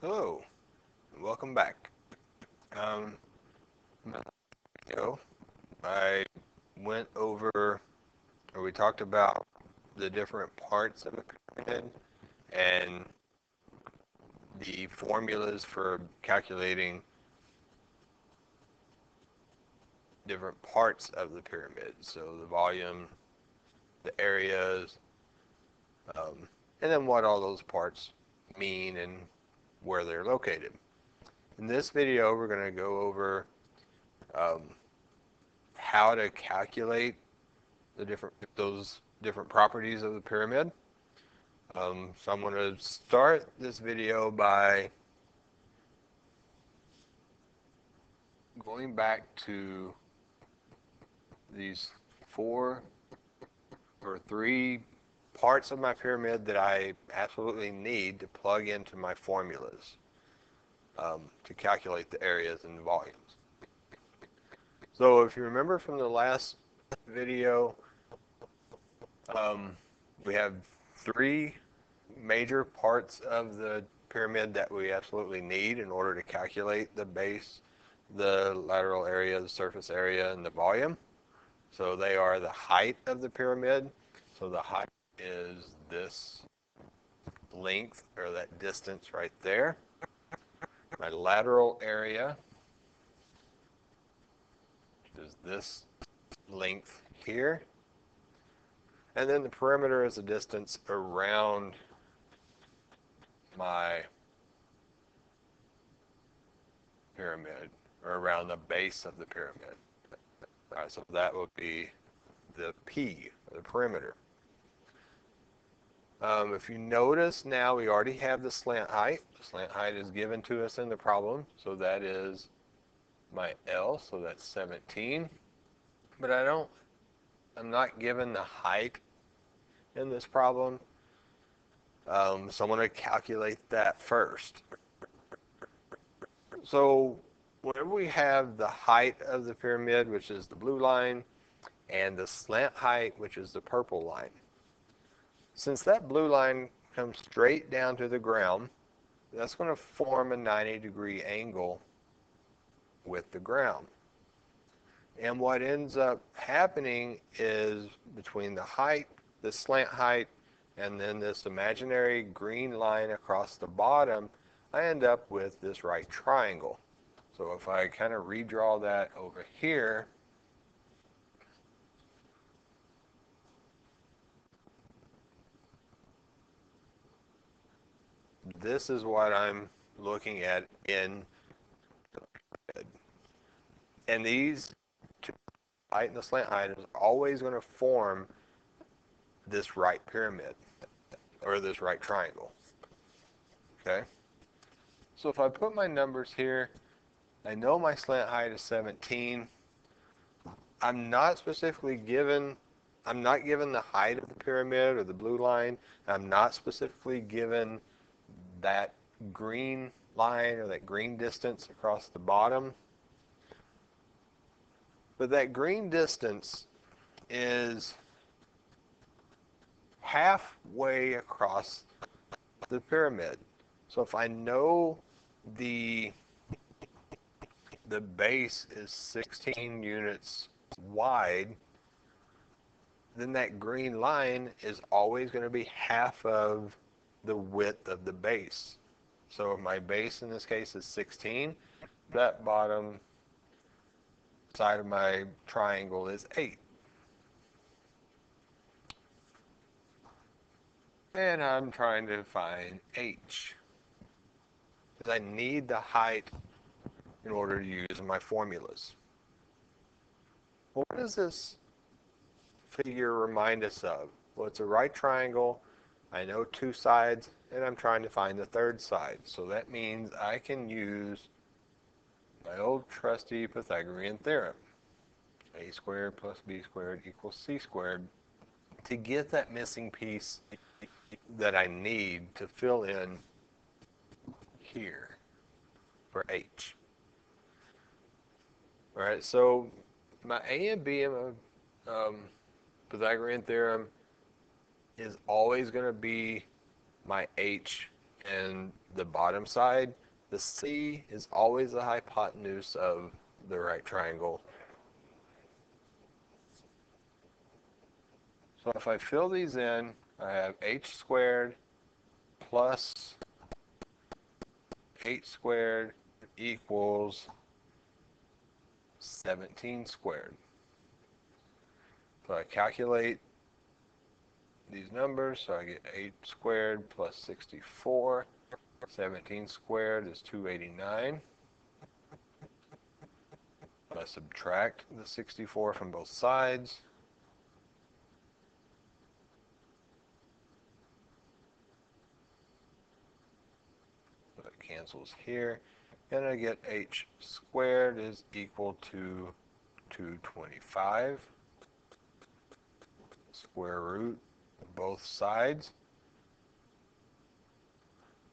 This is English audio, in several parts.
Hello, and welcome back. Um, I went over, or we talked about the different parts of a pyramid and the formulas for calculating different parts of the pyramid. So the volume, the areas, and then what all those parts mean and where they're located. In this video, we're going to go over um, how to calculate those different properties of the pyramid. So I'm going to start this video by going back to these three parts of my pyramid that I absolutely need to plug into my formulas to calculate the areas and the volumes. So if you remember from the last video, we have three major parts of the pyramid that we absolutely need in order to calculate the base, the lateral area, the surface area, and the volume. So they are the height of the pyramid. So the height is this length or that distance right there. My lateral area is this length here. And then the perimeter is the distance around my pyramid, or around the base of the pyramid. All right, so that would be the P, the perimeter. If you notice now, we already have the slant height. The slant height is given to us in the problem, so that is my L, so that's 17. But I'm not given the height in this problem, so I'm going to calculate that first. So whenever we have the height of the pyramid, which is the blue line, and the slant height, which is the purple line, since that blue line comes straight down to the ground, that's going to form a 90-degree angle with the ground. And what ends up happening is between the height, the slant height, and then this imaginary green line across the bottom, I end up with this right triangle. So if I kind of redraw that over here, this is what I'm looking at in, and these two, height and the slant height, is always going to form this right pyramid, or this right triangle. Okay? So if I put my numbers here, I know my slant height is 17. I'm not given the height of the pyramid or the blue line. I'm not specifically given that green line or that green distance across the bottom. But that green distance is halfway across the pyramid. So if I know the base is 16 units wide, then that green line is always going to be half of the width of the base. So if my base in this case is 16, that bottom side of my triangle is 8. And I'm trying to find H, because I need the height in order to use my formulas. Well, what does this figure remind us of? Well, it's a right triangle. I know two sides, and I'm trying to find the third side. So that means I can use my old trusty Pythagorean theorem. A squared plus b squared equals c squared, to get that missing piece that I need to fill in here for H. All right, so my A and B in my Pythagorean theorem is always going to be my H and the bottom side, the C is always the hypotenuse of the right triangle. So if I fill these in, I have h squared plus 8 squared equals 17 squared. So I calculate these numbers, so I get 8 squared plus 64. 17 squared is 289. I subtract the 64 from both sides. So that cancels here. And I get h squared is equal to 225. Square root of both sides.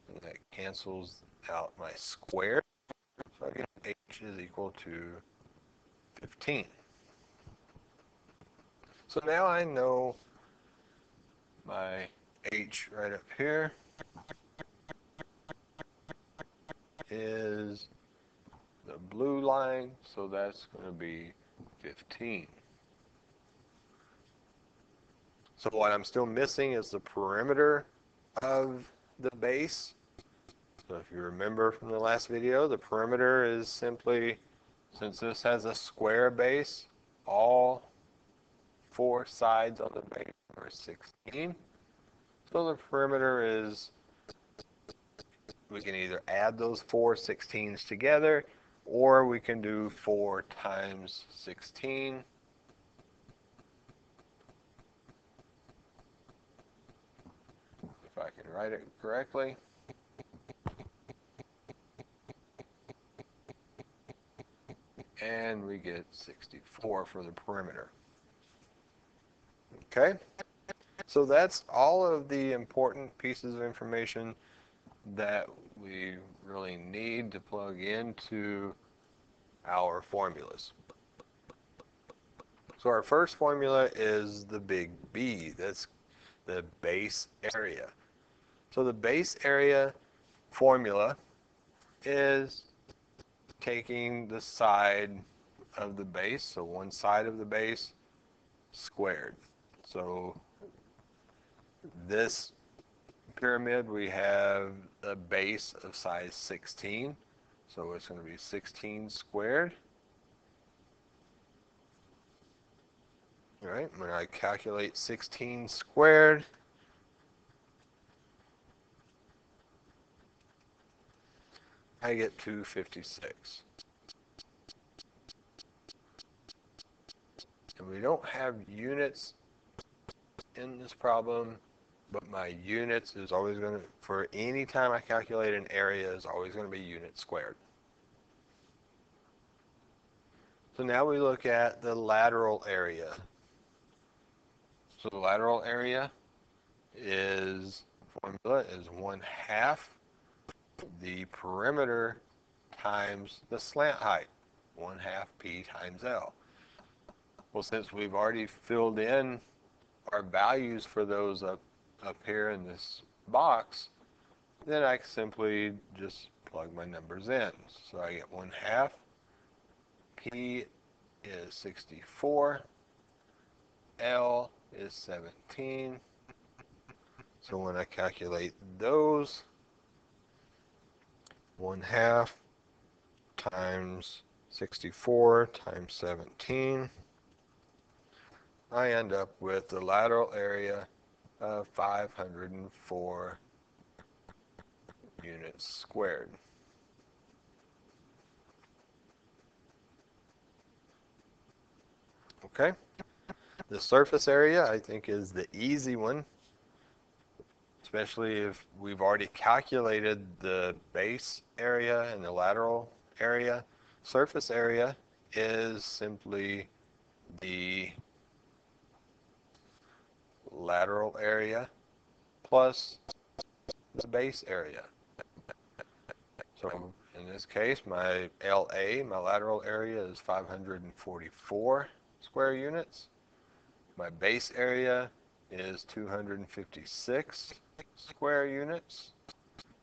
And that cancels out my square. So I get h is equal to 15. So now I know my h right up here is the blue line, so that's going to be 15. So what I'm still missing is the perimeter of the base. So if you remember from the last video, the perimeter is simply, since this has a square base, all 4 sides of the base are 16. So the perimeter is, we can either add those 4 16s together, or we can do 4 times 16. If I can write it correctly. And we get 64 for the perimeter. Okay? So that's all of the important pieces of information that we really need to plug into our formulas. So our first formula is the big B. That's the base area. So the base area formula is taking the side of the base, so one side of the base squared. So this pyramid, we have a base of size 16, so it's going to be 16 squared. All right, when I calculate 16 squared, I get 256. And we don't have units in this problem, but my units is always going to, for any time I calculate an area, is always going to be units squared. So now we look at the lateral area. So the lateral area is, formula is 1/2 the perimeter times the slant height, 1/2 P times L. Well, since we've already filled in our values for those up here in this box, then I simply just plug my numbers in. So I get 1/2 P is 64, L is 17. So when I calculate those, 1/2 times 64 times 17, I end up with the lateral area of 504 units squared. Okay? The surface area, I think, is the easy one, especially if we've already calculated the base area and the lateral area. Surface area is simply the lateral area plus the base area. So in this case, my LA, my lateral area, is 544 square units. My base area is 256 square units.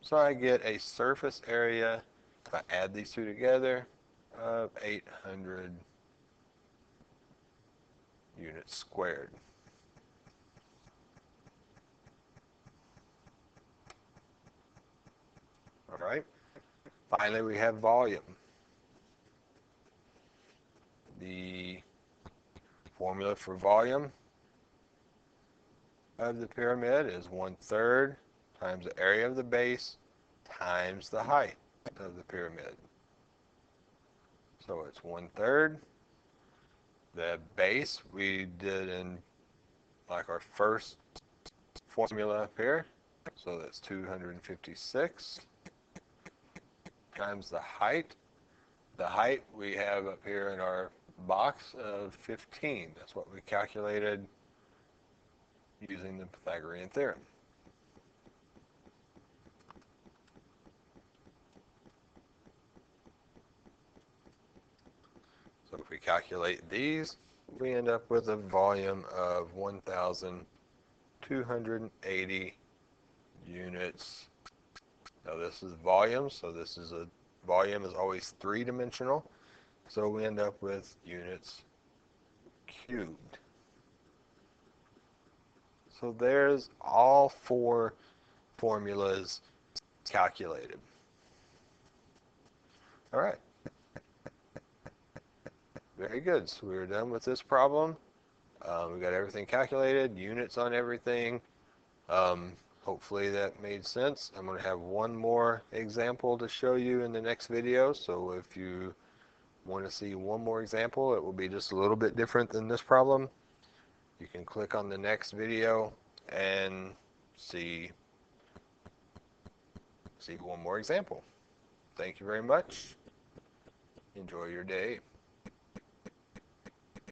So I get a surface area, if I add these two together, of 800 units squared. All right. Finally, we have volume. The formula for volume of the pyramid is 1/3 times the area of the base times the height of the pyramid. So it's 1/3. The base we did in like our first formula up here. So that's 256 times the height. The height we have up here in our box of 15. That's what we calculated using the Pythagorean theorem. So if we calculate these, we end up with a volume of 1,280 units. Now this is volume, so volume is always three-dimensional. So we end up with units cubed. So there's all four formulas calculated. All right. Very good. So we're done with this problem. We got everything calculated, units on everything. Hopefully that made sense. I'm going to have one more example to show you in the next video. So if you want to see one more example, it will be just a little bit different than this problem. You can click on the next video and see one more example. Thank you very much. Enjoy your day.